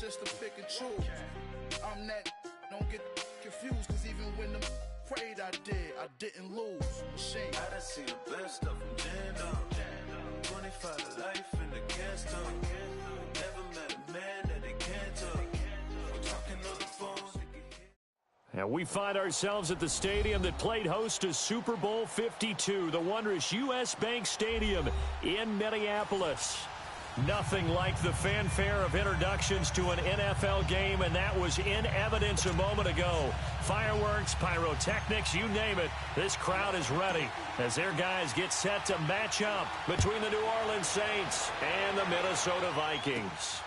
just to pick and choose. I'm that, don't get confused, cause even when the prayed I didn't lose. Machine. I done seen the best stuff from Jan up. 25 to life in the gas tank. Never met a man that they can't talk. We're talking on the phone. And we find ourselves at the stadium that played host to Super Bowl 52, the wondrous U.S. Bank Stadium in Minneapolis. Nothing like the fanfare of introductions to an NFL game, and that was in evidence a moment ago. Fireworks, pyrotechnics, you name it. This crowd is ready as their guys get set to match up between the New Orleans Saints and the Minnesota Vikings.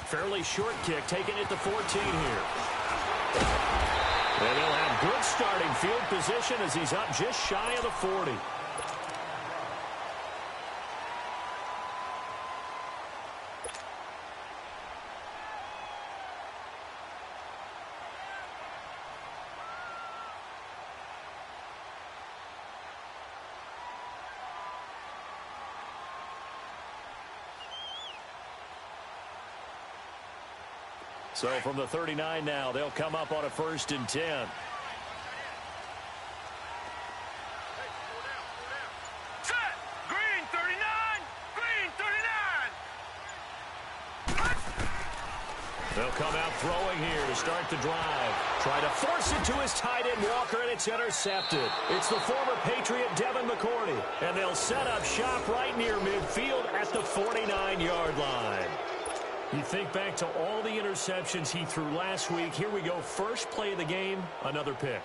Fairly short kick, taking it to 14 here. And he'll have good starting field position as he's up just shy of the 40. So from the 39 now, they'll come up on a 1st and 10. Set! Green 39! Green 39! They'll come out throwing here to start the drive. Try to force it to his tight end Walker, and it's intercepted. It's the former Patriot Devin McCourty, and they'll set up shop right near midfield at the 49-yard line. You think back to all the interceptions he threw last week. Here we go. First play of the game, another pick.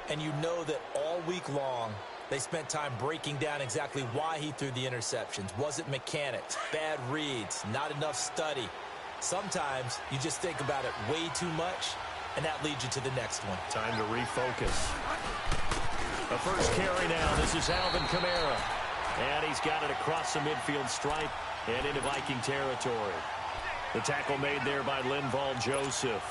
And you know that all week long, they spent time breaking down exactly why he threw the interceptions. Was it mechanics, bad reads, not enough study? Sometimes you just think about it way too much, and that leads you to the next one. Time to refocus. The first carry now. This is Alvin Kamara. And he's got it across the midfield stripe and into Viking territory. The tackle made there by Linval Joseph.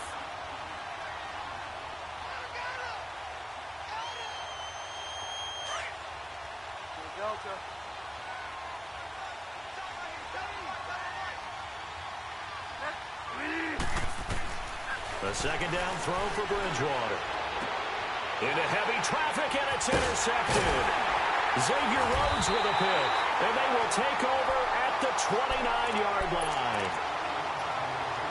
The second down throw for Bridgewater. Into heavy traffic, and it's intercepted. Xavier Rhodes with a pick, and they will take over at the 29-yard line.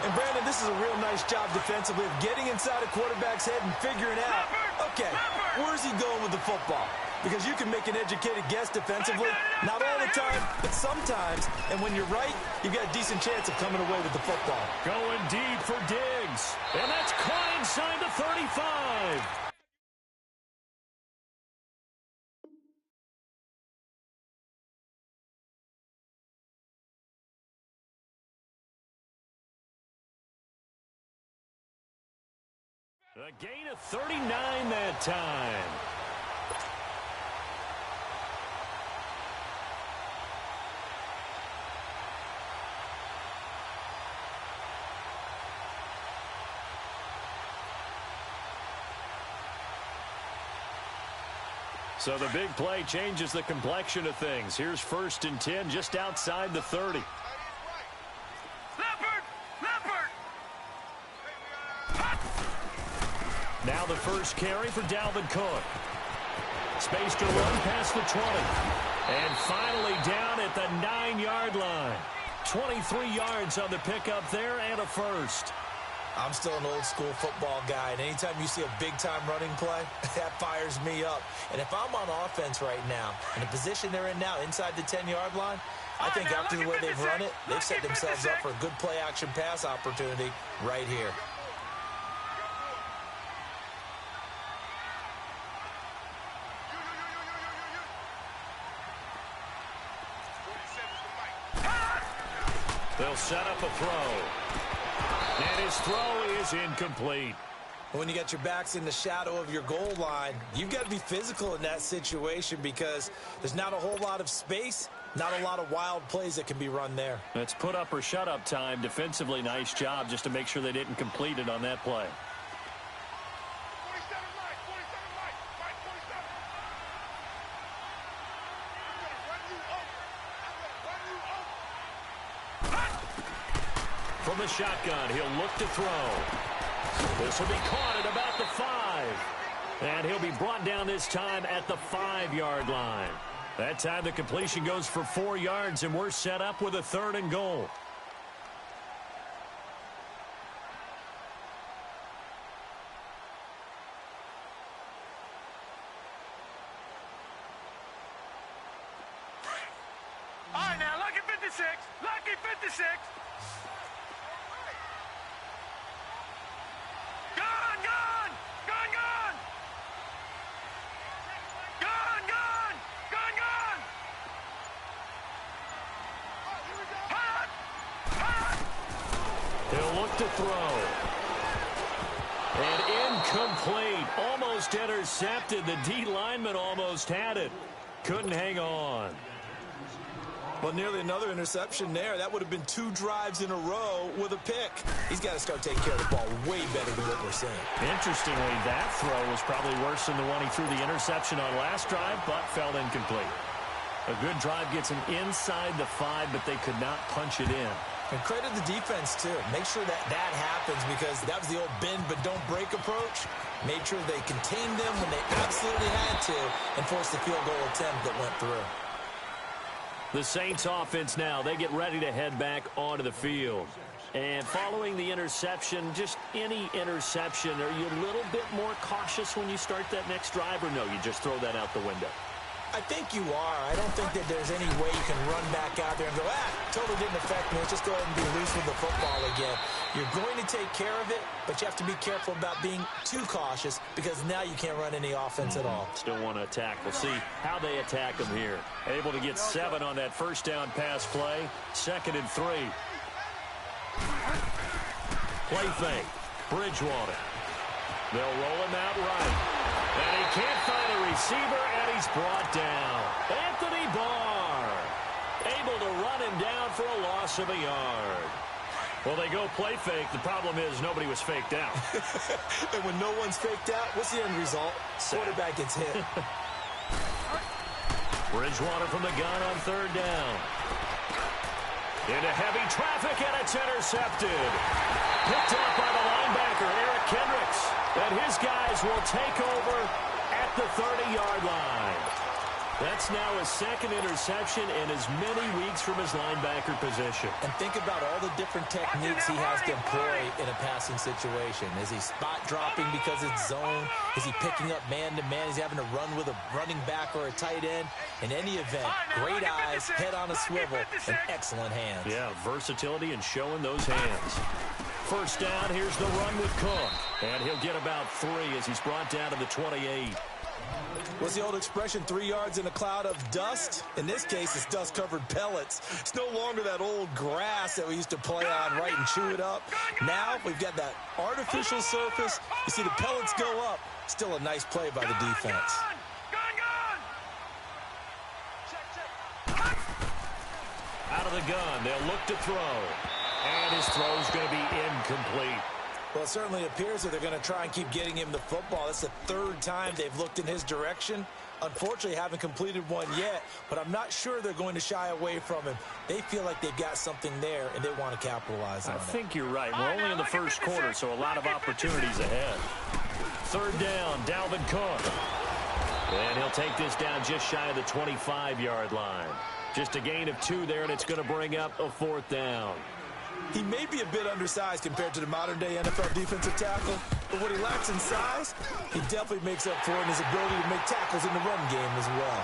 And, Brandon, this is a real nice job defensively of getting inside a quarterback's head and figuring out, okay, where's he going with the football? Because you can make an educated guess defensively, not all the time, but sometimes. And when you're right, you've got a decent chance of coming away with the football. Going deep for Diggs. And that's caught inside the 35. A gain of 39 that time. So the big play changes the complexion of things. Here's 1st and 10 just outside the 30. Now the first carry for Dalvin Cook. Space to run past the 20. And finally down at the 9-yard line. 23 yards on the pickup there and a first. I'm still an old-school football guy, and anytime you see a big-time running play, that fires me up. And if I'm on offense right now, in the position they're in now, inside the 10-yard line, I think after the way they've run it, they've set themselves up for a good play-action pass opportunity right here. They'll set up a throw. And his throw is incomplete. When you got your backs in the shadow of your goal line, you've got to be physical in that situation because there's not a whole lot of space, not a lot of wild plays that can be run there. It's put up or shut up time. Defensively, nice job just to make sure they didn't complete it on that play. From the shotgun, he'll look to throw. This will be caught at about the 5. And he'll be brought down this time at the 5-yard line. That time the completion goes for 4 yards, and we're set up with a 3rd and goal. All right, now, lucky 56. Lucky 56. Gone, gone. Gone, gone. Gone, gone. Gone, gone. Hot. Hot. He'll look to throw. And incomplete. Almost intercepted. The D lineman almost had it. Couldn't hang on. Well, nearly another interception there. That would have been 2 drives in a row with a pick. He's got to start taking care of the ball way better than what we're seeing. Interestingly, that throw was probably worse than the one he threw the interception on last drive, but fell incomplete. A good drive gets him inside the 5, but they could not punch it in. And credit the defense, too. Make sure that happens, because that was the old bend but don't break approach. Made sure they contained them when they absolutely had to and forced the field goal attempt that went through. The Saints offense now, they get ready to head back onto the field. And following the interception, just any interception, are you a little bit more cautious when you start that next drive, or no, you just throw that out the window? I think you are. I don't think that there's any way you can run back out there and go, totally didn't affect me. Let's just go ahead and be loose with the football again. You're going to take care of it, but you have to be careful about being too cautious, because now you can't run any offense at all. Still want to attack. We'll see how they attack him here. Able to get 7 on that first down pass play. 2nd and 3. Play fake. Bridgewater. They'll roll him out right. And he can't find a receiver, and he's brought down. Anthony Barr able to run him down for a loss of a yard. Well, they go play fake. The problem is nobody was faked out. And when no one's faked out, what's the end result? Quarterback gets hit. Bridgewater from the gun on 3rd down. Into heavy traffic, and it's intercepted. Picked up by the linebacker, Eric Kendricks. And his guys will take over at the 30-yard line. That's now his 2nd interception in as many weeks from his linebacker position. And think about all the different techniques he has to employ in a passing situation. Is he spot dropping because it's zone? Is he picking up man-to-man? Is he having to run with a running back or a tight end? In any event, great eyes, head on a swivel, and excellent hands. Yeah, versatility and showing those hands. First down, here's the run with Cook. And he'll get about 3 as he's brought down to the 28. What's the old expression, 3 yards in a cloud of dust? In this case, it's dust-covered pellets. It's no longer that old grass that we used to play on, right, and chew it up. Now we've got that artificial surface. You see the pellets go up. Still a nice play by the defense. Out of the gun, they'll look to throw. And his throw is going to be incomplete. Well, it certainly appears that they're going to try and keep getting him the football. That's the 3rd time they've looked in his direction. Unfortunately, haven't completed one yet, but I'm not sure they're going to shy away from him. They feel like they've got something there, and they want to capitalize on it. I think you're right. We're only in the first quarter, so a lot of opportunities ahead. 3rd down, Dalvin Cook. And he'll take this down just shy of the 25-yard line. Just a gain of 2 there, and it's going to bring up a 4th down. He may be a bit undersized compared to the modern-day NFL defensive tackle, but what he lacks in size, he definitely makes up for in his ability to make tackles in the run game as well.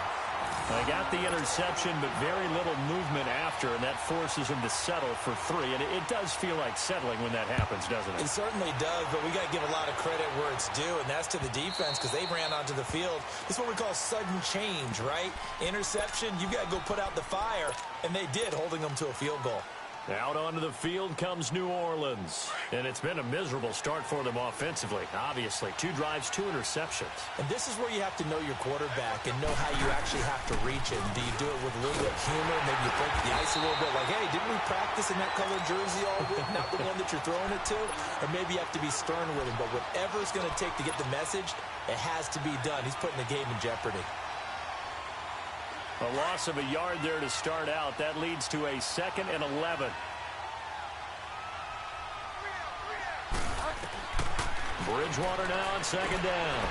They got the interception, but very little movement after, and that forces him to settle for 3. And it does feel like settling when that happens, doesn't it? It certainly does, but we got to give a lot of credit where it's due, and that's to the defense, because they ran onto the field. It's what we call sudden change, right? Interception, you got to go put out the fire, and they did, holding them to a field goal. Out onto the field comes New Orleans. And it's been a miserable start for them offensively, obviously. 2 drives, 2 interceptions. And this is where you have to know your quarterback and know how you actually have to reach it. Do you do it with a little bit of humor? Maybe you break the ice a little bit, like, hey, didn't we practice in that color jersey all week? Not the one that you're throwing it to? Or maybe you have to be stern with him. But whatever it's going to take to get the message, it has to be done. He's putting the game in jeopardy. A loss of a yard there to start out. That leads to a 2nd and 11. Bridgewater now on second down.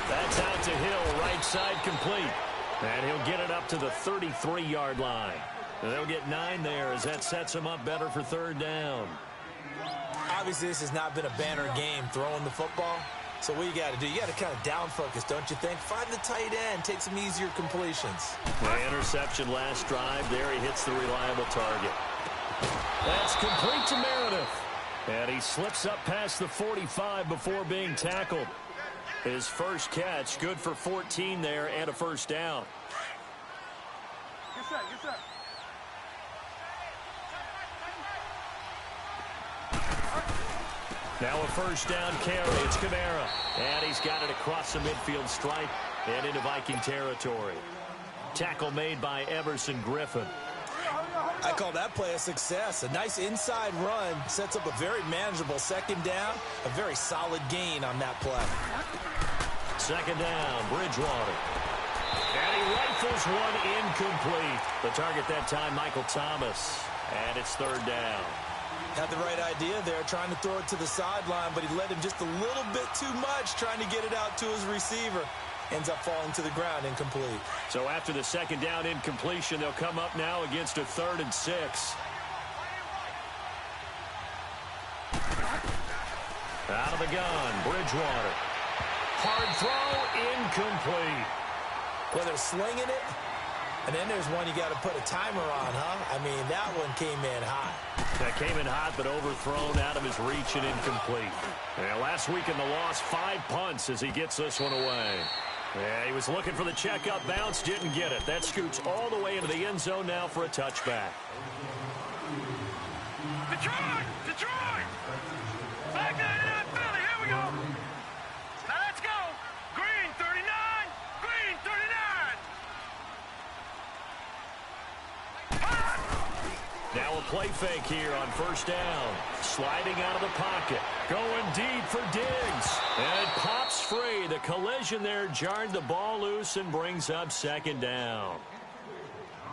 That's out to Hill, right side complete. And he'll get it up to the 33-yard line. And they'll get 9 there as that sets him up better for third down. Obviously, this has not been a banner game throwing the football. So what you got to do, you got to kind of down focus, don't you think? Find the tight end, take some easier completions. The interception last drive. There he hits the reliable target. That's complete to Meredith. And he slips up past the 45 before being tackled. His first catch, good for 14 there and a first down. Yes, sir. Yes, sir. Now a first down carry. It's Kamara. And he's got it across the midfield stripe and into Viking territory. Tackle made by Everson Griffin. I call that play a success. A nice inside run sets up a very manageable second down. A very solid gain on that play. Second down, Bridgewater. And he rifles one incomplete. The target that time, Michael Thomas. And it's third down. Had the right idea there, trying to throw it to the sideline, but he led him just a little bit too much, trying to get it out to his receiver. Ends up falling to the ground, incomplete. So after the second down incompletion, they'll come up now against a 3rd and 6. Out of the gun, Bridgewater. Hard throw, incomplete. Well, they're slinging it, and then there's one you got to put a timer on, huh? I mean, that one came in hot. That came in hot, but overthrown out of his reach and incomplete. Yeah, last week in the loss, 5 punts as he gets this one away. Yeah, he was looking for the checkup bounce, didn't get it. That scoots all the way into the end zone now for a touchback. Detroit! Detroit! Back there in Philly, here we go. Now let's go. Green 39, green 39. Now a play fake here on first down. Sliding out of the pocket. Going deep for Diggs. And it pops free. The collision there jarred the ball loose and brings up second down.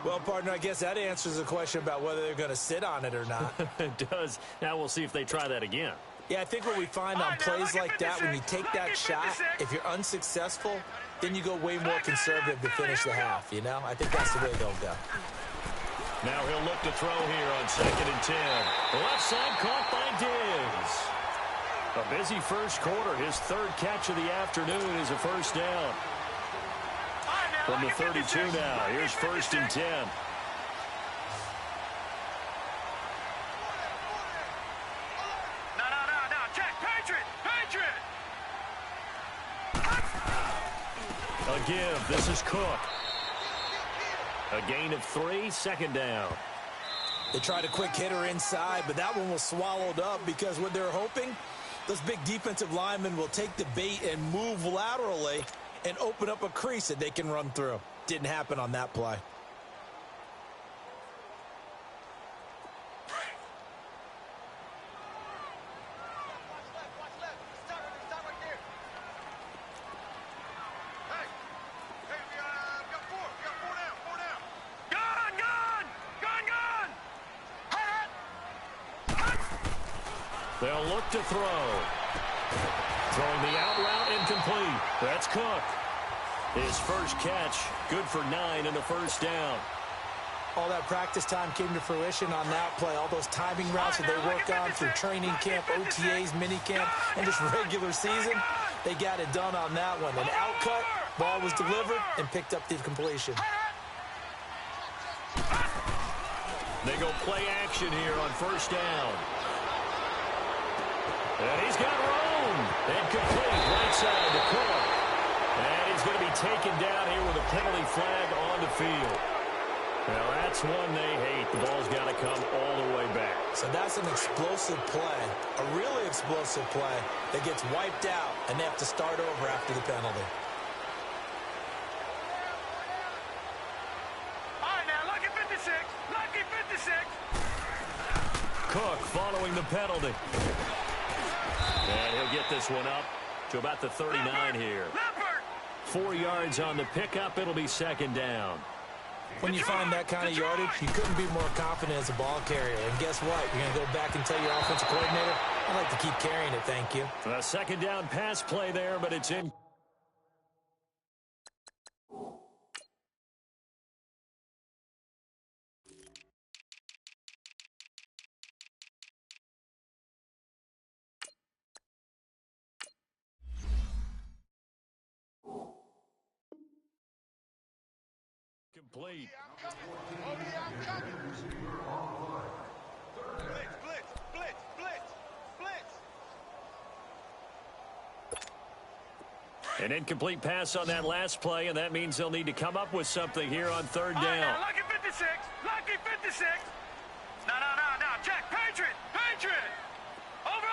Well, partner, I guess that answers the question about whether they're going to sit on it or not. It does. Now we'll see if they try that again. Yeah, I think what we find on plays like that, when you take that shot, if you're unsuccessful, then you go way more conservative to finish the half, you know? I think that's the way they'll go. Now he'll look to throw here on 2nd and 10. Left side caught by Diggs. A busy first quarter. His 3rd catch of the afternoon is a first down. From the 32 now. Here's 1st and 10. No. Check. Patriot. A give. This is Cook. A gain of 3, second down. They tried a quick hitter inside, but that one was swallowed up because what they're hoping, those big defensive linemen will take the bait and move laterally and open up a crease that they can run through. Didn't happen on that play. They'll look to throw. Throwing the out route incomplete. That's Cook. His first catch, good for 9 and a first down. All that practice time came to fruition on that play. All those timing routes that they work on through training camp, OTAs, mini camp, and just regular season, they got it done on that one. An out cut, ball was delivered, and picked up the completion. They go play action here on first down. And he's got room. And complete right side to Cook. And he's going to be taken down here with a penalty flag on the field. Now that's one they hate. The ball's got to come all the way back. So that's an explosive play, a really explosive play that gets wiped out, and they have to start over after the penalty. All right, now, lucky 56. Lucky 56. Cook following the penalty. And he'll get this one up to about the 39 here. 4 yards on the pickup. It'll be second down. When you find that kind of yardage, you couldn't be more confident as a ball carrier. And guess what? You're going to go back and tell your offensive coordinator, I'd like to keep carrying it, thank you. A second down pass play there, but it's in. Complete. An incomplete pass on that last play, and that means they'll need to come up with something here on third down. Now, lucky 56. Lucky 56. No. Check. Patriot. Over.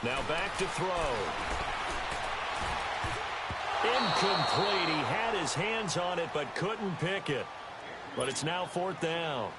Now back to throw. Incomplete. He had his hands on it, but couldn't pick it. But it's now fourth down.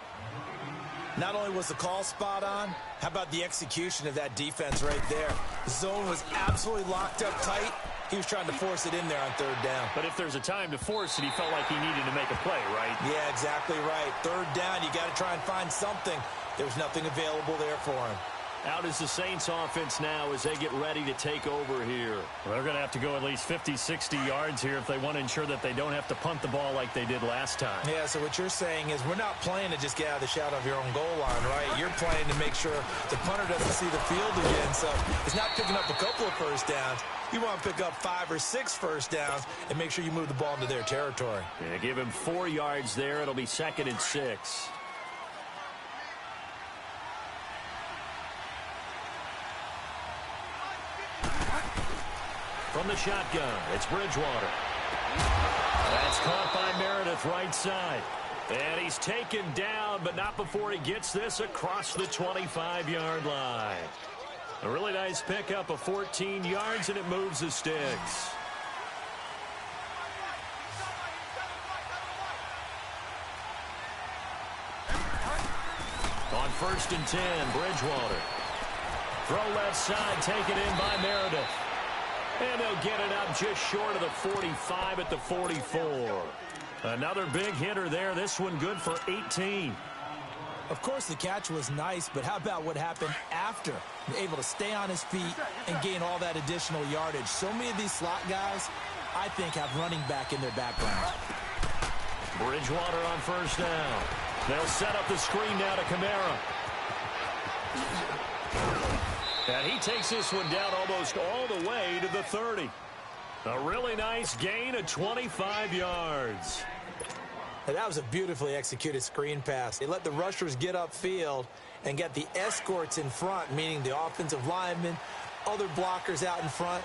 Not only was the call spot on, how about the execution of that defense right there? The zone was absolutely locked up tight. He was trying to force it in there on third down. But if there's a time to force it, he felt like he needed to make a play, right? Yeah, exactly right. Third down, you got to try and find something. There was nothing available there for him. Out is the Saints offense now as they get ready to take over here. Well, they're going to have to go at least 50, 60 yards here if they want to ensure that they don't have to punt the ball like they did last time. Yeah, so what you're saying is we're not playing to just get out of the shadow of your own goal line, right? You're playing to make sure the punter doesn't see the field again. So it's not picking up a couple of first downs. You want to pick up 5 or 6 first downs and make sure you move the ball into their territory. Yeah, give him 4 yards there. It'll be 2nd and 6. From the shotgun, it's Bridgewater. That's caught by Meredith right side. And he's taken down, but not before he gets this across the 25-yard line. A really nice pickup of 14 yards, and it moves the sticks. On 1st and 10, Bridgewater. Throw left side, taken in by Meredith. And they'll get it up just short of the 45 at the 44. Another big hitter there. This one good for 18. Of course, the catch was nice, but how about what happened after? Able to stay on his feet and gain all that additional yardage. So many of these slot guys, I think, have running back in their background. Bridgewater on 1st down. They'll set up the screen now to Kamara. And he takes this one down almost all the way to the 30. A really nice gain of 25 yards. And that was a beautifully executed screen pass. They let the rushers get upfield and get the escorts in front, meaning the offensive linemen, other blockers out in front,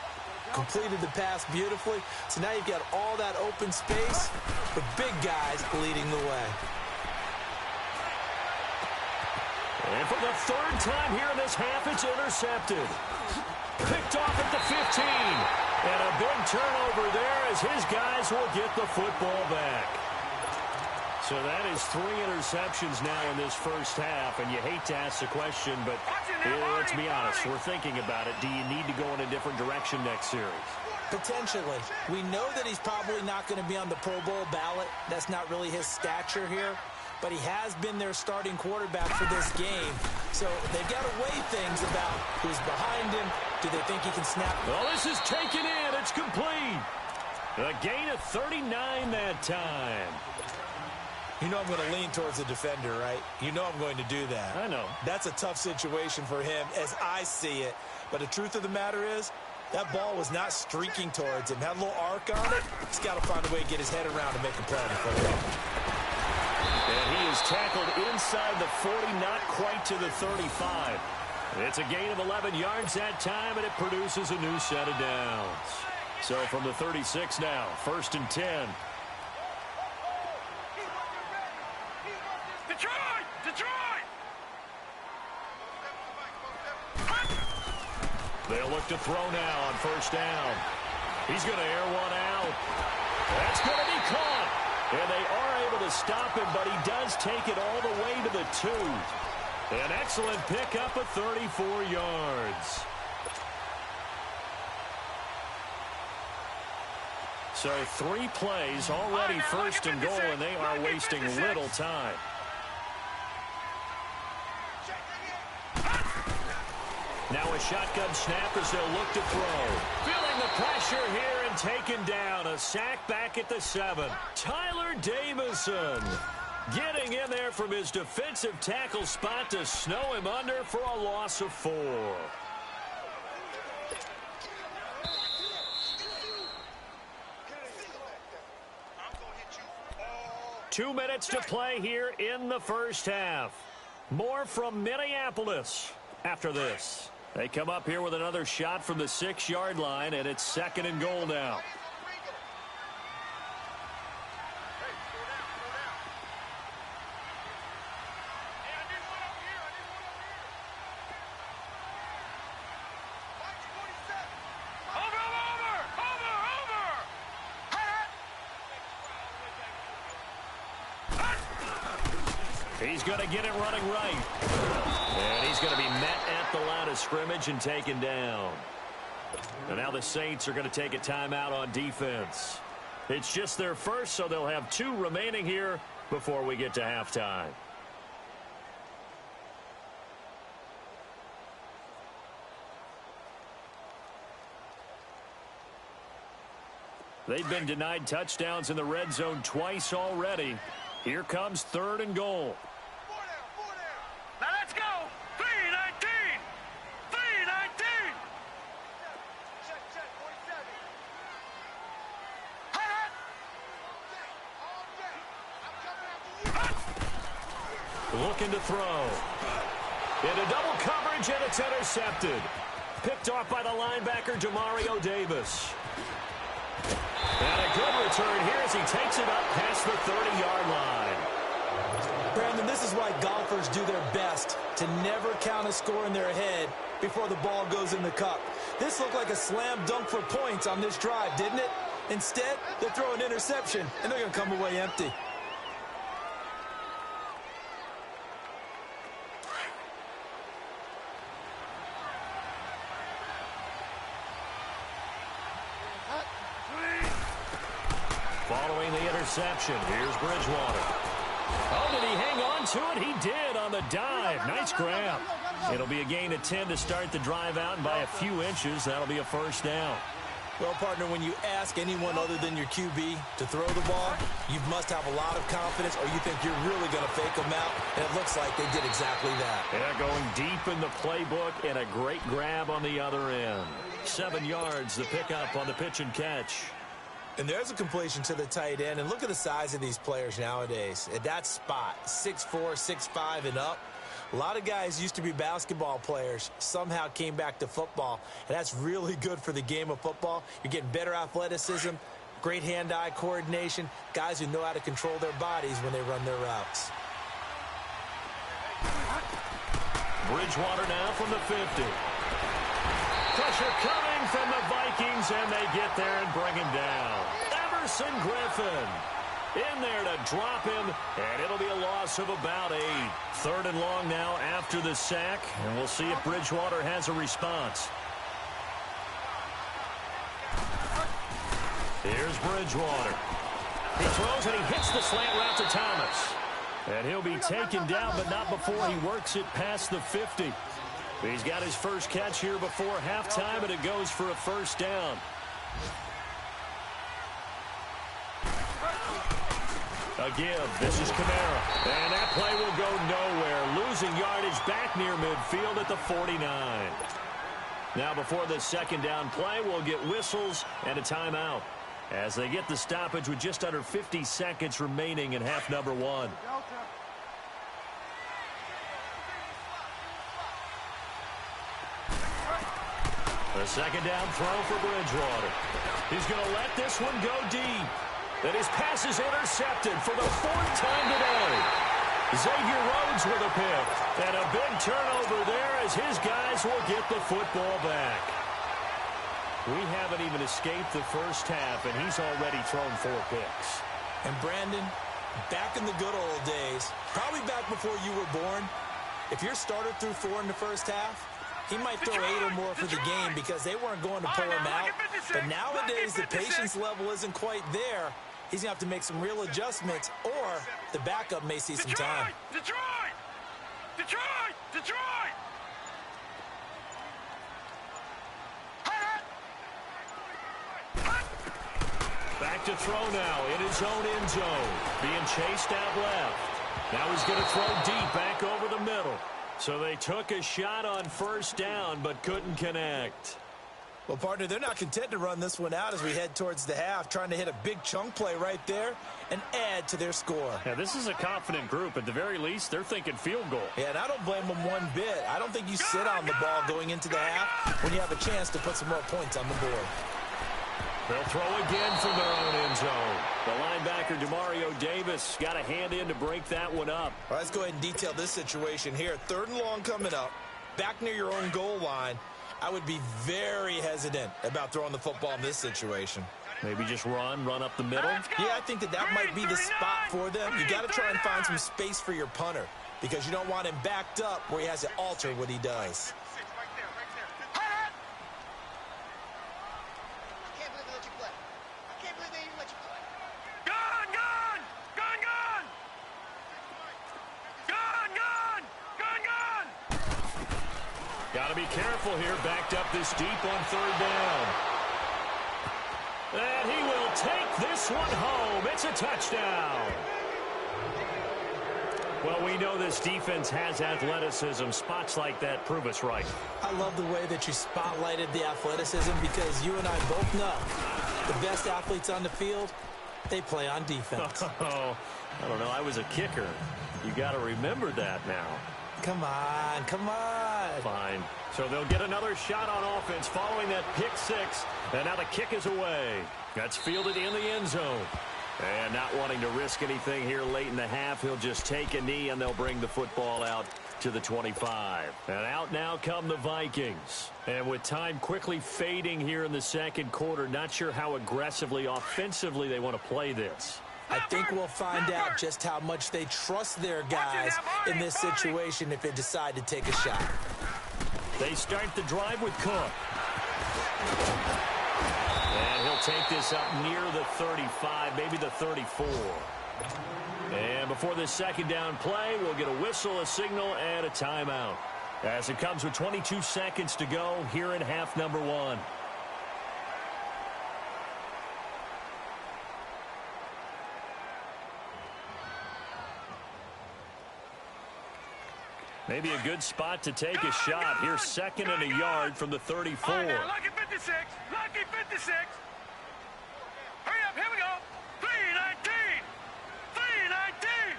completed the pass beautifully. So now you've got all that open space with big guys leading the way. And for the 3rd time here in this half, it's intercepted. Picked off at the 15. And a big turnover there as his guys will get the football back. So that is 3 interceptions now in this first half. And you hate to ask the question, but let's be honest. We're thinking about it. Do you need to go in a different direction next series? Potentially. We know that he's probably not going to be on the Pro Bowl ballot. That's not really his stature here. But he has been their starting quarterback for this game. So they've got to weigh things about who's behind him. Do they think he can snap? Well, this is taken in. It's complete. A gain of 39 that time. You know I'm going to lean towards the defender, right? You know I'm going to do that. I know. That's a tough situation for him as I see it. But the truth of the matter is, that ball was not streaking towards him. Had a little arc on it. He's got to find a way to get his head around and make a play on the football. And he is tackled inside the 40, not quite to the 35. It's a gain of 11 yards that time, and it produces a new set of downs. So from the 36 now, 1st and 10. Detroit! They'll look to throw now on 1st down. He's going to air one out. That's going to be caught. And they are able to stop him, but he does take it all the way to the 2. An excellent pickup of 34 yards. So 3 plays already 1st and goal, and they are wasting little time. Now a shotgun snap as they'll look to throw. Feeling the pressure here and taken down. A sack back at the 7. Tyler Davison getting in there from his defensive tackle spot to snow him under for a loss of 4. 2 minutes to play here in the first half. More from Minneapolis after this. They come up here with another shot from the 6-yard line, and it's 2nd and goal now. He's going to get it running right. And he's going to be met at the line of scrimmage and taken down. And now the Saints are going to take a timeout on defense. It's just their first, so they'll have 2 remaining here before we get to halftime. They've been denied touchdowns in the red zone twice already. Here comes 3rd and goal. Now let's go. 3-19. 3-19. Check, 47. Looking to throw. Into double coverage, and it's intercepted. Picked off by the linebacker, Demario Davis. And a good return here as he takes it up past the 30-yard line. Brandon, this is why golfers do their best to never count a score in their head before the ball goes in the cup. This looked like a slam dunk for points on this drive, didn't it? Instead, they throw an interception, and they're going to come away empty. Following the interception, here's Bridgewater. Oh, did he hang on to it? He did on the dive. Nice grab. It'll be a gain of 10 to start the drive out, and by a few inches, that'll be a first down. Well, partner, when you ask anyone other than your QB to throw the ball, you must have a lot of confidence, or you think you're really going to fake them out, and it looks like they did exactly that. Yeah, going deep in the playbook, and a great grab on the other end. 7 yards, the pickup on the pitch and catch. And there's a completion to the tight end. And look at the size of these players nowadays. At that spot, 6'4", 6'5", and up. A lot of guys used to be basketball players, somehow came back to football. And that's really good for the game of football. You're getting better athleticism, great hand-eye coordination, guys who know how to control their bodies when they run their routes. Bridgewater now from the 50. Pressure coming from the Vikings, and they get there and bring him down. Everson Griffin in there to drop him, and it'll be a loss of about 8. 3rd and long now after the sack, and we'll see if Bridgewater has a response. Here's Bridgewater. He throws, and he hits the slant route to Thomas. And he'll be taken down, but not before he works it past the 50. He's got his first catch here before halftime, and it goes for a first down. A give. This is Kamara. And that play will go nowhere. Losing yardage back near midfield at the 49. Now before this second down play, we'll get whistles and a timeout as they get the stoppage with just under 50 seconds remaining in half number 1. The second down throw for Bridgewater. He's going to let this one go deep. And his pass is intercepted for the 4th time today. Xavier Rhodes with a pick. And a big turnover there as his guys will get the football back. We haven't even escaped the first half, and he's already thrown 4 picks. And Brandon, back in the good old days, probably back before you were born, if your starter threw 4 in the first half, he might throw 8 or more for the game because they weren't going to pull him out. But nowadays, the patience level isn't quite there. He's going to have to make some real adjustments, or the backup may see some time. Detroit! back to throw now in his own end zone. Being chased out left. Now he's going to throw deep back over the middle. So they took a shot on first down but couldn't connect. Well, partner, they're not content to run this one out as we head towards the half, trying to hit a big chunk play right there and add to their score. Yeah, this is a confident group. At the very least, they're thinking field goal. Yeah, and I don't blame them one bit. I don't think you sit on the ball going into the half when you have a chance to put some more points on the board. They'll throw again from their own end zone. The linebacker, Demario Davis, got a hand in to break that one up. All right, let's go ahead and detail this situation here. 3rd and long coming up, back near your own goal line. I would be very hesitant about throwing the football in this situation. Maybe just run up the middle? Yeah, I think that might be the spot for them. You got to try and find some space for your punter because you don't want him backed up where he has to alter what he does. Got to be careful here, backed up this deep on 3rd down. And he will take this one home. It's a touchdown. Well, we know this defense has athleticism. Spots like that prove us right. I love the way that you spotlighted the athleticism because you and I both know the best athletes on the field, they play on defense. Oh, I don't know. I was a kicker. You got to remember that now. Come on, come on. Fine. So they'll get another shot on offense following that pick 6. And now the kick is away. That's fielded in the end zone. And not wanting to risk anything here late in the half, he'll just take a knee and they'll bring the football out to the 25. And out now come the Vikings. And with time quickly fading here in the 2nd quarter, not sure how aggressively, offensively they want to play this. I think we'll find out just how much they trust their guys in this situation if they decide to take a shot. They start the drive with Cook. And he'll take this up near the 35, maybe the 34. And before this 2nd down play, we'll get a whistle, a signal, and a timeout. As it comes with 22 seconds to go here in half number 1. Maybe a good spot to take a shot. Here's 2nd and a yard from the 34. Lucky 56. Lucky 56. Hurry up. Here we go. 319. 319.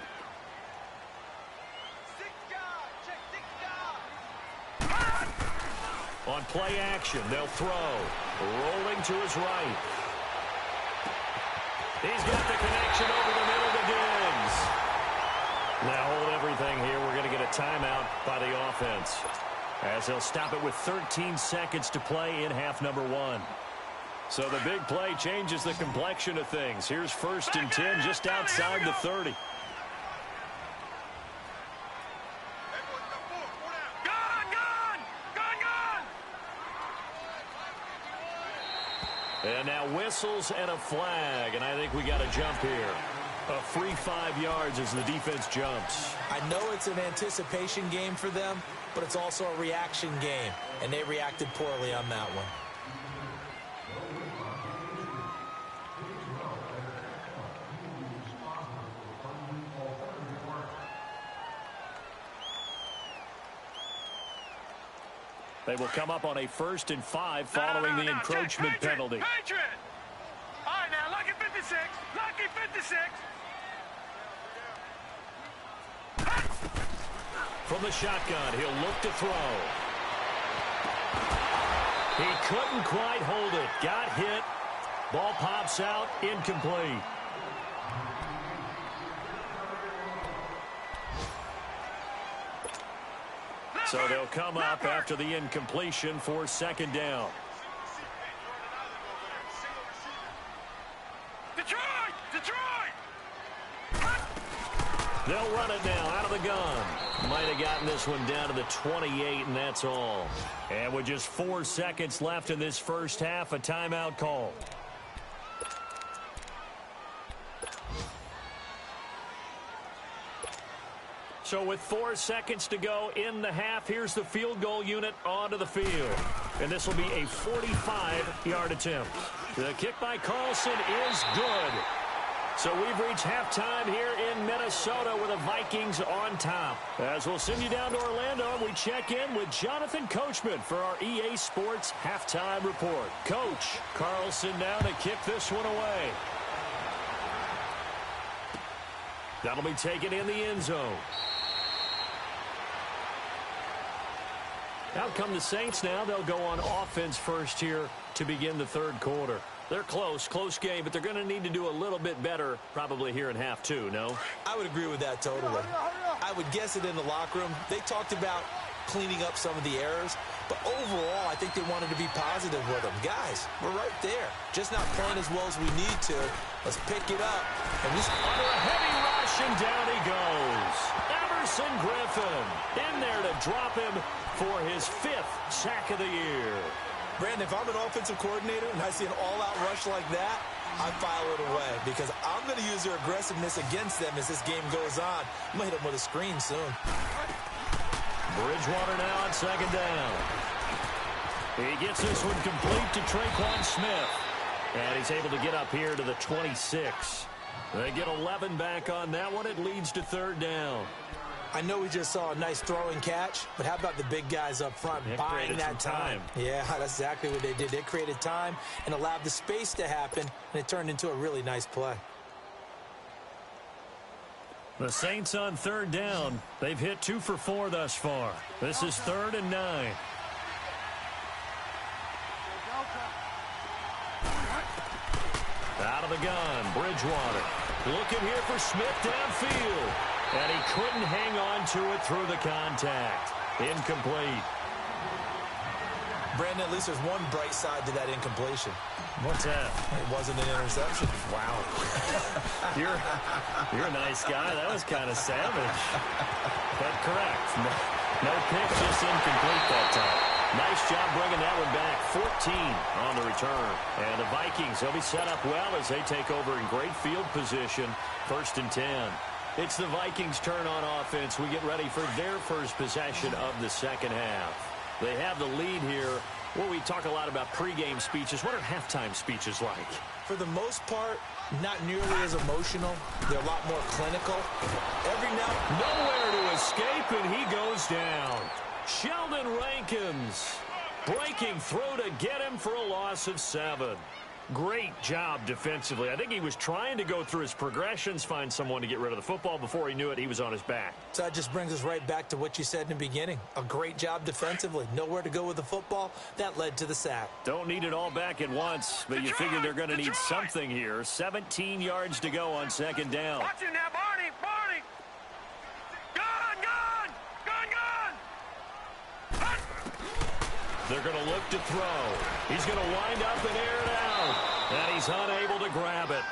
6 yards. Check 6 yards. On play action, they'll throw. Rolling to his right. He's got the connection over the middle to Diggs. Now hold everything here. We're going to get a timeout by the offense as they'll stop it with 13 seconds to play in half number 1. So the big play changes the complexion of things. Here's 1st and 10 just outside the 30. And now whistles and a flag, and I think we got a jump here. A free 5 yards as the defense jumps. I know it's an anticipation game for them, but it's also a reaction game, and they reacted poorly on that one. They will come up on a 1st and 5 following the encroachment penalty. Patriot. All right, now, lucky 56. Lucky 56. From the shotgun, he'll look to throw. He couldn't quite hold it. Got hit. Ball pops out. Incomplete. So they'll come up after the incompletion for 2nd down. Detroit! Detroit! They'll run it now out of the gun. Might have gotten this one down to the 28, and that's all. And with just 4 seconds left in this first half, a timeout call. So with 4 seconds to go in the half, here's the field goal unit onto the field. And this will be a 45-yard attempt. The kick by Carlson is good. So we've reached halftime here in Minnesota with the Vikings on top. As we'll send you down to Orlando, we check in with Jonathan Coachman for our EA Sports Halftime Report. Coach, Carlson now to kick this one away. That'll be taken in the end zone. Out come the Saints now. They'll go on offense first here to begin the third quarter. They're close game, but they're going to need to do a little bit better probably here in half two, no? I would agree with that totally. I would guess it in the locker room. They talked about cleaning up some of the errors, but overall, I think they wanted to be positive with them. Guys, we're right there. Just not playing as well as we need to. Let's pick it up. And under a heavy rush, and down he goes. Emerson Griffin in there to drop him for his 5th sack of the year. Brandon, if I'm an offensive coordinator and I see an all-out rush like that, I file it away because I'm going to use their aggressiveness against them as this game goes on. I'm going to hit them with a screen soon. Bridgewater now on second down. He gets this one complete to Traquan Smith. And he's able to get up here to the 26. They get 11 back on that one. It leads to third down. I know we just saw a nice throwing catch, but how about the big guys up front buying that time? Yeah, that's exactly what they did. They created time and allowed the space to happen, and it turned into a really nice play. The Saints on third down. They've hit 2 for 4 thus far. This is 3rd and 9. Out of the gun, Bridgewater. Looking here for Smith downfield. And he couldn't hang on to it through the contact. Incomplete. Brandon, at least there's one bright side to that incompletion. What's that? It wasn't an interception. Wow. You're a nice guy. That was kind of savage. But correct. No pick, just incomplete that time. Nice job bringing that one back. 14 on the return. And the Vikings, they'll be set up well as they take over in great field position. 1st and 10. It's the Vikings' turn on offense. We get ready for their first possession of the second half. They have the lead here. Well, we talk a lot about pregame speeches. What are halftime speeches like? For the most part, not nearly as emotional. They're a lot more clinical. Every now nowhere to escape, and he goes down. Sheldon Rankins breaking through to get him for a loss of 7. Great job defensively. I think he was trying to go through his progressions, find someone to get rid of the football. Before he knew it, he was on his back. So that just brings us right back to what you said in the beginning. A great job defensively. Nowhere to go with the football. That led to the sack. Don't need it all back at once, but you figure they're going to need something here. 17 yards to go on second down. Watch it now, Barney! Barney! Gun! They're going to look to throw. He's going to wind up and air it out. And he's unable to grab it.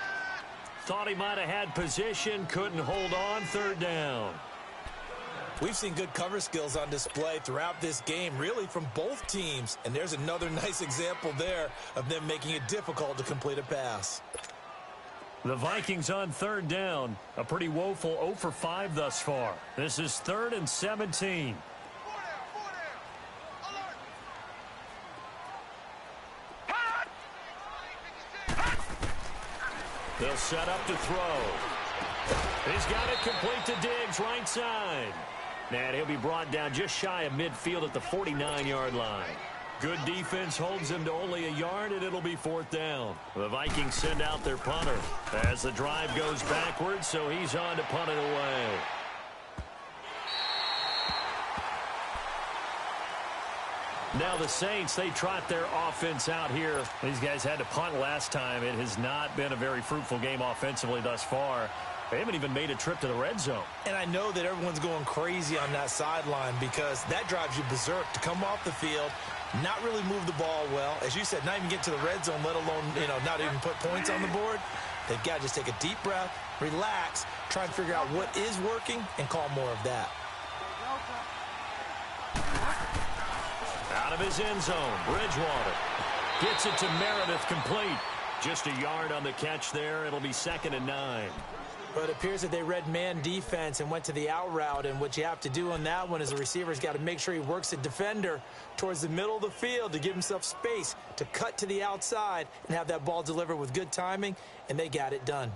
Thought he might have had position, couldn't hold on, third down. We've seen good cover skills on display throughout this game, really from both teams. And there's another nice example there of them making it difficult to complete a pass. The Vikings on third down. A pretty woeful 0 for 5 thus far. This is 3rd and 17. They'll set up to throw. He's got it complete to Diggs, right side. And he'll be brought down just shy of midfield at the 49-yard line. Good defense holds him to only a yard, and it'll be 4th down. The Vikings send out their punter as the drive goes backwards, so he's on to punt it away. Now the Saints, they trot their offense out here. These guys had to punt last time. It has not been a very fruitful game offensively thus far. They haven't even made a trip to the red zone. And I know that everyone's going crazy on that sideline because that drives you berserk to come off the field, not really move the ball well. As you said, not even get to the red zone, let alone, not even put points on the board. They've got to just take a deep breath, relax, try and figure out what is working, and call more of that. Out of his end zone, Bridgewater gets it to Meredith complete. Just a yard on the catch there. It'll be 2nd and 9. But it appears that they read man defense and went to the out route. And what you have to do on that one is the receiver's got to make sure he works the defender towards the middle of the field to give himself space to cut to the outside and have that ball delivered with good timing, and they got it done.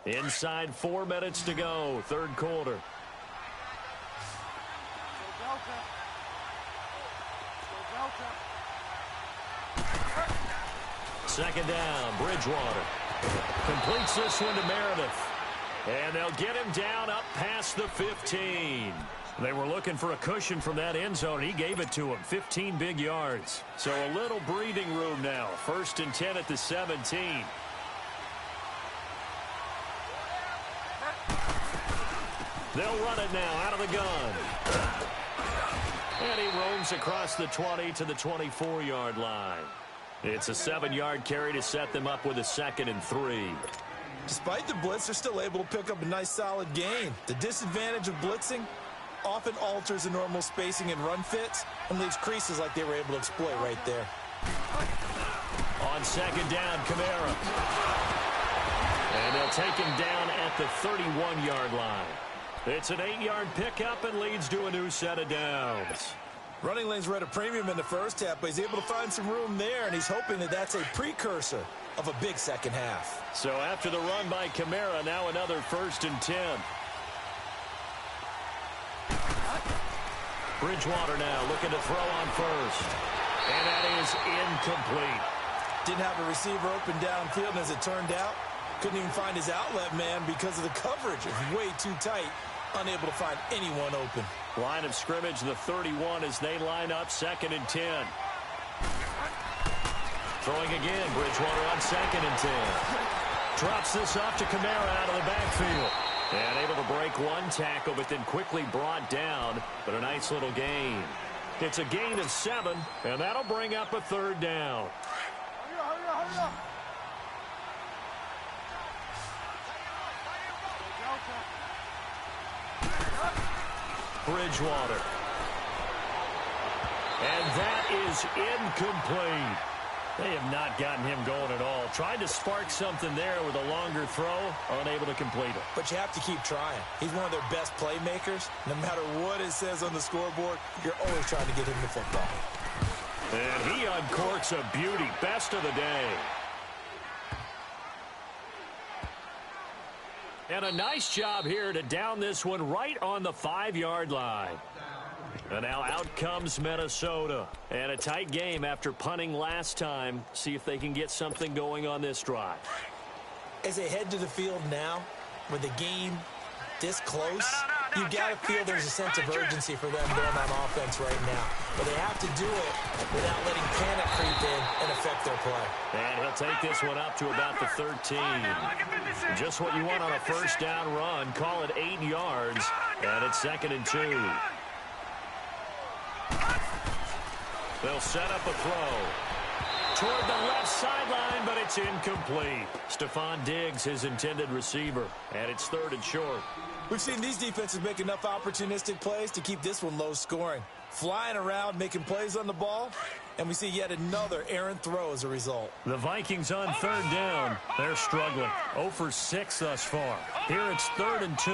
Inside 4 minutes to go, third quarter. Second down, Bridgewater. Completes this one to Meredith. And they'll get him down up past the 15. They were looking for a cushion from that end zone. He gave it to him, 15 big yards. So a little breathing room now. 1st and 10 at the 17. They'll run it now out of the gun. And he roams across the 20 to the 24-yard line. It's a 7-yard carry to set them up with a 2nd and 3. Despite the blitz, they're still able to pick up a nice solid gain. The disadvantage of blitzing often alters the normal spacing and run fits and leaves creases like they were able to exploit right there. On 2nd down, Kamara. And they'll take him down at the 31-yard line. It's an 8-yard pickup and leads to a new set of downs. Running lanes were at a premium in the first half, but he's able to find some room there, and he's hoping that that's a precursor of a big second half. So after the run by Kamara, now another 1st and 10. Bridgewater now looking to throw on first. And that is incomplete. Didn't have a receiver open downfield, and as it turned out, couldn't even find his outlet man because of the coverage. It was way too tight, unable to find anyone open. Line of scrimmage, the 31 as they line up, 2nd and 10. Throwing again, Bridgewater on 2nd and 10. Drops this off to Kamara out of the backfield. And able to break one tackle, but then quickly brought down. But a nice little gain. It's a gain of 7, and that'll bring up a 3rd down. Bridgewater. And that is incomplete. They have not gotten him going at all. Tried to spark something there with a longer throw, unable to complete it. But you have to keep trying. He's one of their best playmakers. No matter what it says on the scoreboard, you're always trying to get him the football. And he uncorks a beauty. Best of the day. And a nice job here to down this one right on the 5-yard line. And now out comes Minnesota. And a tight game after punting last time. See if they can get something going on this drive. As they head to the field now, with the game this close, you got to feel there's a sense of urgency for them going on offense right now. But they have to do it without letting panic creep in and affect their play. And he'll take this one up to about the 13. Just what you want on a 1st down run. Call it 8 yards. And it's 2nd and 2. They'll set up a throw toward the left sideline, but it's incomplete. Stephon Diggs, his intended receiver, and it's 3rd and short. We've seen these defenses make enough opportunistic plays to keep this one low scoring. Flying around, making plays on the ball, and we see yet another errant throw as a result. The Vikings on 3rd down. They're struggling. 0 for 6 thus far. Here it's 3rd and 2.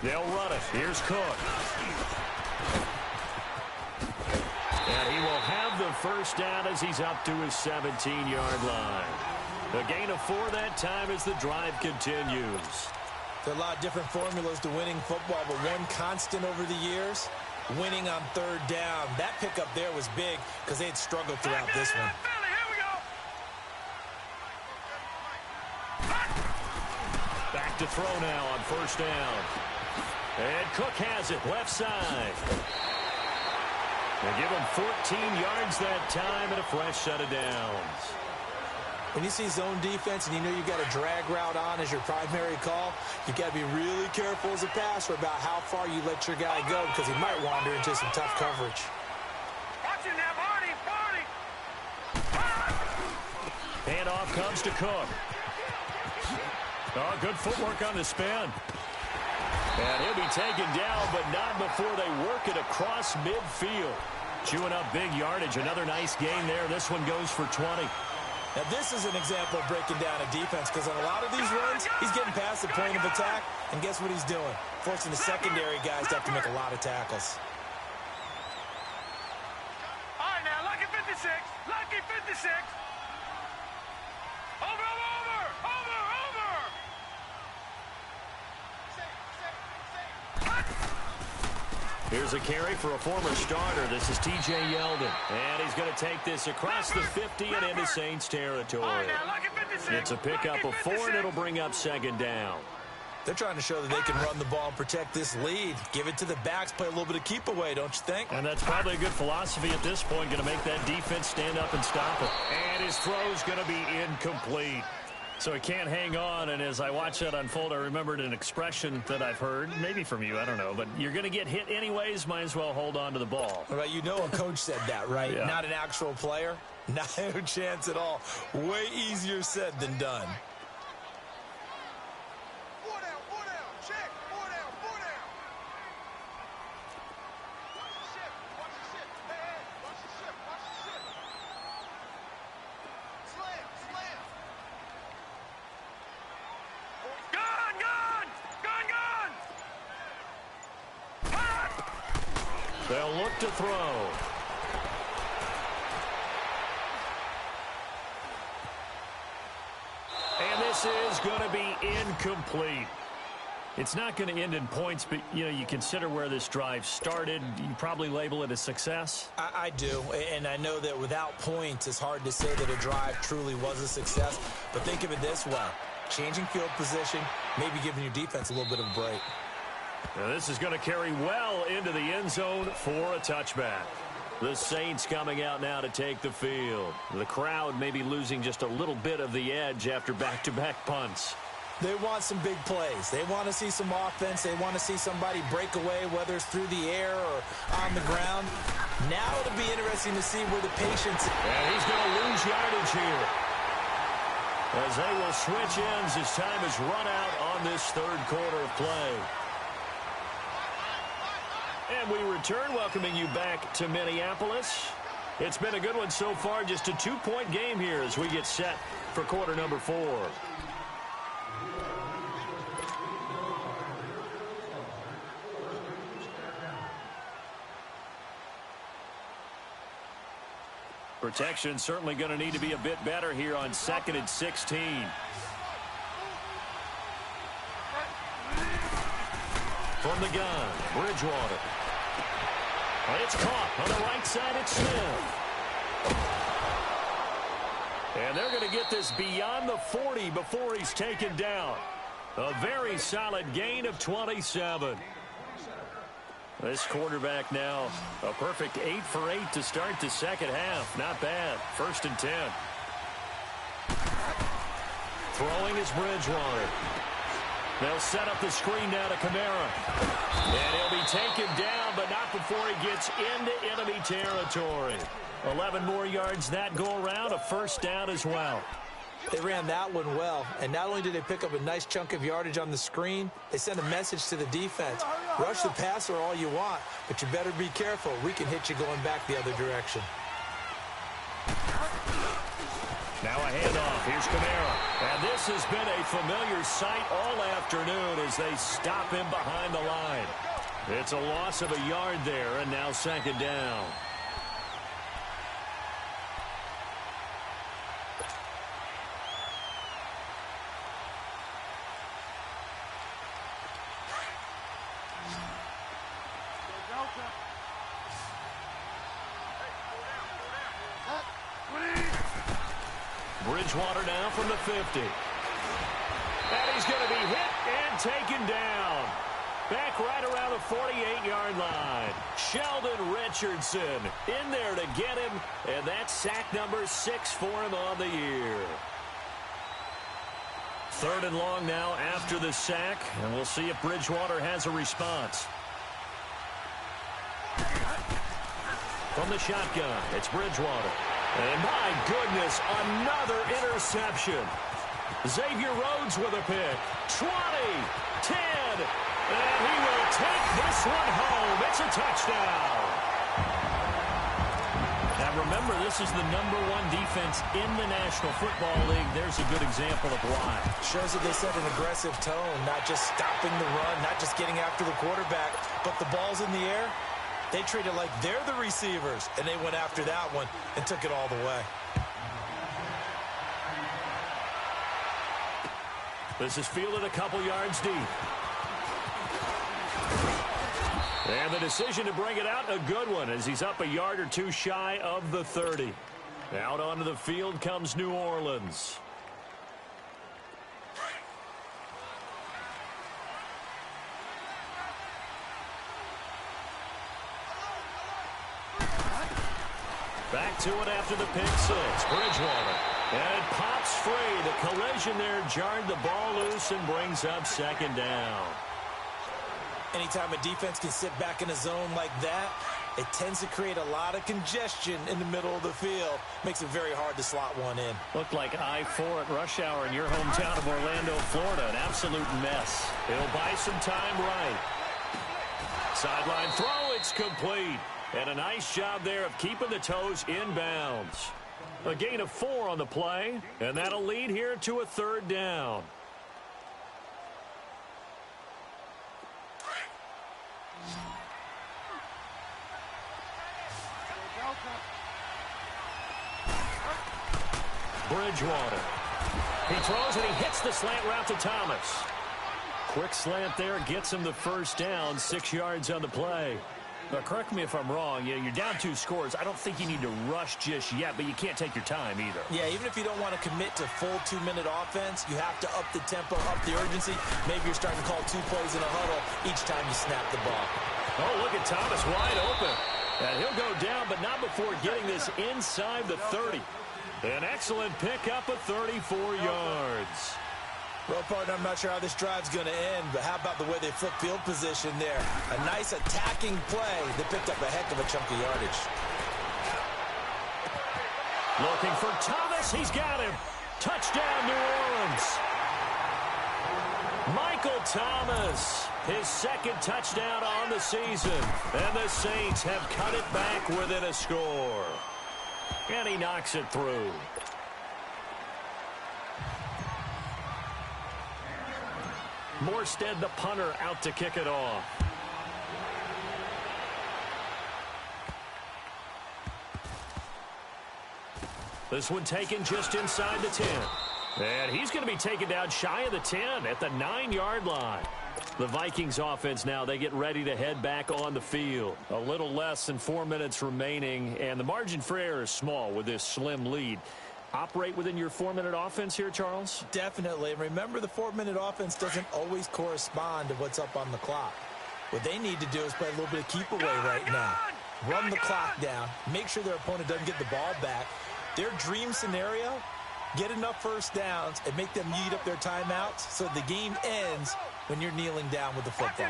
They'll run it. Here's Cook. And he will have the 1st down as he's up to his 17-yard line. A gain of 4 that time as the drive continues. There are a lot of different formulas to winning football, but one constant over the years, winning on 3rd down. That pickup there was big because they had struggled throughout this one. Back to throw now on 1st down. And Cook has it left side. They give him 14 yards that time and a fresh set of downs. When you see zone defense and you know you've got a drag route on as your primary call, you've got to be really careful as a passer about how far you let your guy go because he might wander into some tough coverage. Watching that, Barney! Handoff comes to Cook. Oh, good footwork on the spin. And he'll be taken down, but not before they work it across midfield. Chewing up big yardage. Another nice gain there. This one goes for 20. Now, this is an example of breaking down a defense because on a lot of these runs, he's getting past the point of attack, and guess what he's doing? Forcing the secondary guys to have to make a lot of tackles. All right, now, lucky 56. Lucky 56. Over. Here's a carry for a former starter. This is T.J. Yeldon. And he's going to take this across the 50 and into Saints territory. It's a pickup of 4, and it'll bring up second down. They're trying to show that they can run the ball and protect this lead. Give it to the backs, play a little bit of keep away, don't you think? And that's probably a good philosophy at this point, going to make that defense stand up and stop it. And his throw's going to be incomplete. So he can't hang on, and as I watch that unfold, I remembered an expression that I've heard, maybe from you, I don't know, but you're going to get hit anyways, might as well hold on to the ball. Right, you know a coach said that, right? Yeah. Not an actual player? No chance at all. Way easier said than done. They'll look to throw. And this is going to be incomplete. It's not going to end in points, but, you know, you consider where this drive started. You probably label it a success. I do, and I know that without points, it's hard to say that a drive truly was a success. But think of it this way. Changing field position, maybe giving your defense a little bit of a break. Now this is going to carry well into the end zone for a touchback. The Saints coming out now to take the field. The crowd may be losing just a little bit of the edge after back-to-back punts. They want some big plays. They want to see some offense. They want to see somebody break away, whether it's through the air or on the ground. Now it'll be interesting to see where the patience... And he's going to lose yardage here, as they will switch ends as time is run out on this third quarter of play. And we return, welcoming you back to Minneapolis. It's been a good one so far, just a 2-point game here as we get set for quarter number 4. Protection certainly going to need to be a bit better here on 2nd and 16. From the gun, Bridgewater. It's caught on the right side. It's Smith. And they're going to get this beyond the 40 before he's taken down. A very solid gain of 27. This quarterback now a perfect 8 for 8 to start the second half. Not bad. 1st and 10. Throwing is Bridgewater. They'll set up the screen now to Kamara. And he'll be taken down, but not before he gets into enemy territory. 11 more yards that go around, a 1st down as well. They ran that one well, and not only did they pick up a nice chunk of yardage on the screen, they sent a message to the defense. Rush the passer all you want, but you better be careful. We can hit you going back the other direction. Now a handoff. Here's Kamara. And this has been a familiar sight all afternoon as they stop him behind the line. It's a loss of a yard there, and now 2nd down. Bridgewater now from the 50. And he's going to be hit and taken down. Back right around the 48-yard line. Sheldon Richardson in there to get him. And that's sack number 6 for him on the year. 3rd and long now after the sack. And we'll see if Bridgewater has a response. From the shotgun, it's Bridgewater. And my goodness, another interception. Xavier Rhodes with a pick. 20, 10, and he will take this one home. It's a touchdown. Now remember remember, this is the #1 defense in the National Football League. There's a good example of why. Shows that they set an aggressive tone, not just stopping the run, not just getting after the quarterback, but the ball's in the air. They treat it like they're the receivers, and they went after that one and took it all the way. This is fielded a couple yards deep. And the decision to bring it out, a good one, as he's up a yard or two shy of the 30. Out onto the field comes New Orleans. Back to it after the pick six. Bridgewater. And it pops free. The collision there jarred the ball loose and brings up second down. Anytime a defense can sit back in a zone like that, it tends to create a lot of congestion in the middle of the field. Makes it very hard to slot one in. Looked like I-4 at rush hour in your hometown of Orlando, Florida. An absolute mess. He'll buy some time right. Sideline throw, it's complete. And a nice job there of keeping the toes inbounds. A gain of 4 on the play, and that'll lead here to a third down. Bridgewater. He throws and he hits the slant route to Thomas. Quick slant there gets him the first down, 6 yards on the play. Now, correct me if I'm wrong. You're down 2 scores. I don't think you need to rush just yet, but you can't take your time either. Yeah, even if you don't want to commit to full 2-minute offense, you have to up the tempo, up the urgency. Maybe you're starting to call 2 plays in a huddle each time you snap the ball. Oh, look at Thomas wide open. And he'll go down, but not before getting this inside the 30. An excellent pickup of 34 yards. Well, partner, I'm not sure how this drive's going to end, but how about the way they flip field position there? A nice attacking play that picked up a heck of a chunk of yardage. Looking for Thomas. He's got him. Touchdown, New Orleans. Michael Thomas, his second touchdown on the season. And the Saints have cut it back within a score. And he knocks it through. Morstead, the punter, out to kick it off. This one taken just inside the 10. And he's going to be taken down shy of the 10 at the 9-yard line. The Vikings offense now, they get ready to head back on the field. A little less than 4 minutes remaining, and the margin for error is small with this slim lead. Operate within your 4-minute offense here, Charles? Definitely. And remember, the 4-minute offense doesn't always correspond to what's up on the clock. What they need to do is play a little bit of keep away right now. Run the clock down. Make sure their opponent doesn't get the ball back. Their dream scenario, get enough first downs and make them eat up their timeouts so the game ends when you're kneeling down with the football.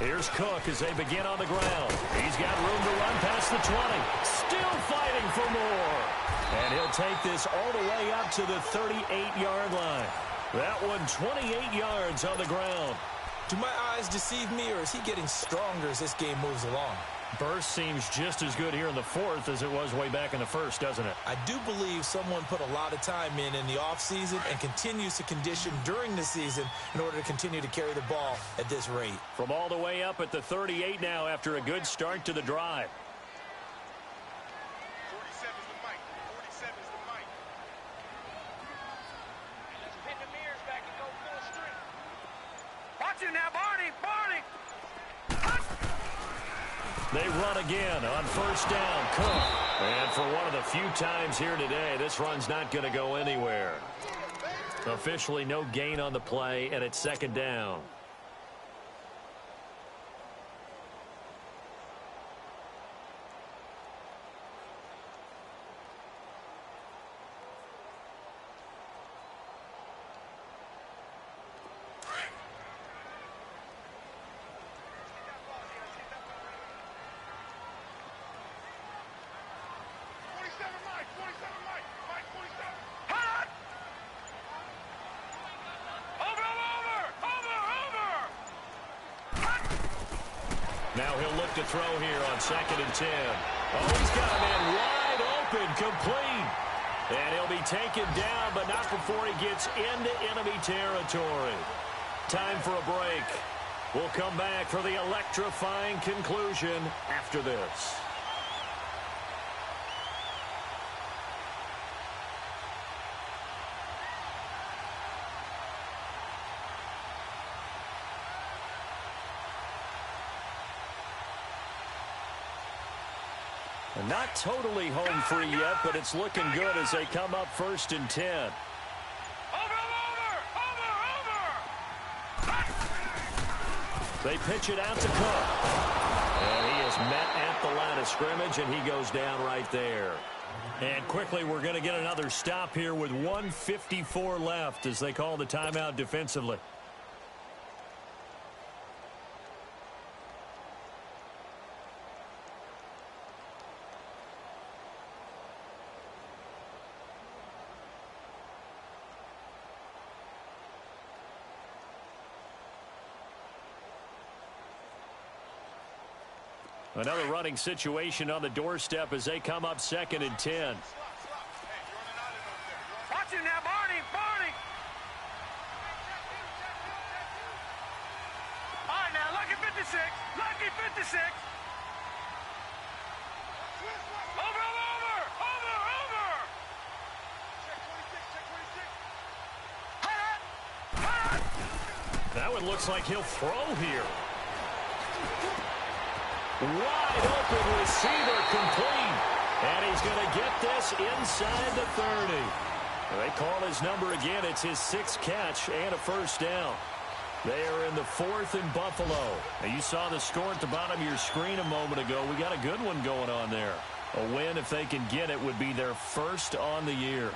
Here's Cook as they begin on the ground. He's got room to run past the 20. Still fighting for more. And he'll take this all the way up to the 38-yard line. That one 28 yards on the ground. Do my eyes deceive me, or is he getting stronger as this game moves along? Burst seems just as good here in the fourth as it was way back in the first, doesn't it? I do believe someone put a lot of time in the offseason and continues to condition during the season in order to continue to carry the ball at this rate. From all the way up at the 38 now after a good start to the drive. 47 is the mic. 47 is the mic. Let's pin the mirrors back and go full street. Watch it now, Barney. Barney. They run again on first down. Cook. And for one of the few times here today, this run's not going to go anywhere. Officially no gain on the play, and it's second down. Now he'll look to throw here on 2nd and 10. Oh, he's got a man wide open, complete. And he'll be taken down, but not before he gets into enemy territory. Time for a break. We'll come back for the electrifying conclusion after this. Not totally home free yet, but it's looking good as they come up 1st and 10. Over! They pitch it out to Cook. And he is met at the line of scrimmage, and he goes down right there. And quickly, we're going to get another stop here with 1:54 left as they call the timeout defensively. Another running situation on the doorstep as they come up 2nd and 10. Watch it now, Barney! All right, now, lucky 56! Lucky 56! Over! That one looks like he'll throw here. Wide open receiver, complete. And he's going to get this inside the 30. They call his number again. It's his 6th catch and a 1st down. They are in the 4th in Buffalo. Now, you saw the score at the bottom of your screen a moment ago. We got a good one going on there. A win, if they can get it, would be their 1st on the year.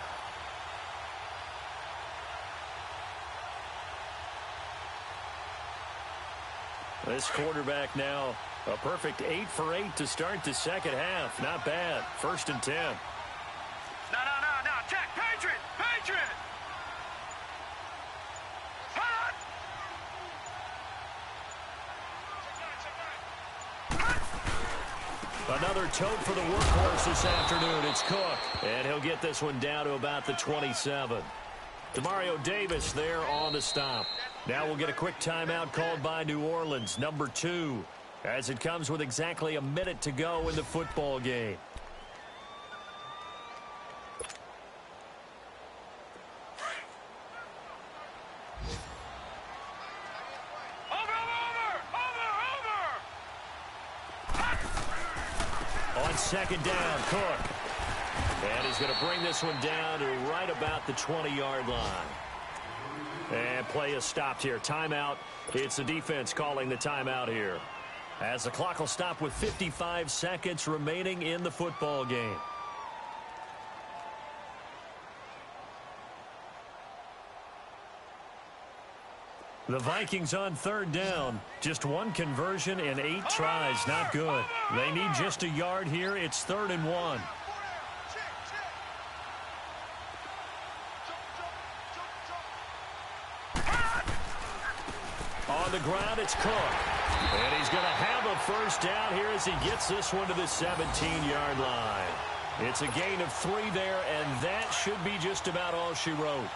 This quarterback now, a perfect 8 for 8 to start the 2nd half. Not bad. 1st and 10. No. Check. Patriot! Another tote for the workhorse this afternoon. It's Cook. And he'll get this one down to about the 27. Demario Davis there on the stop. Now we'll get a quick timeout called by New Orleans, number 2, as it comes with exactly a minute to go in the football game. On 2nd down, Cook. And he's going to bring this one down to right about the 20-yard line. And play is stopped here. Timeout. It's the defense calling the timeout here, as the clock will stop with 55 seconds remaining in the football game. The Vikings on 3rd down. Just 1 conversion in 8 tries. Not good. They need just a yard here. It's 3rd and 1. On the ground, it's Cook. And he's going to have a 1st down here as he gets this one to the 17-yard line. It's a gain of 3 there, and that should be just about all she wrote.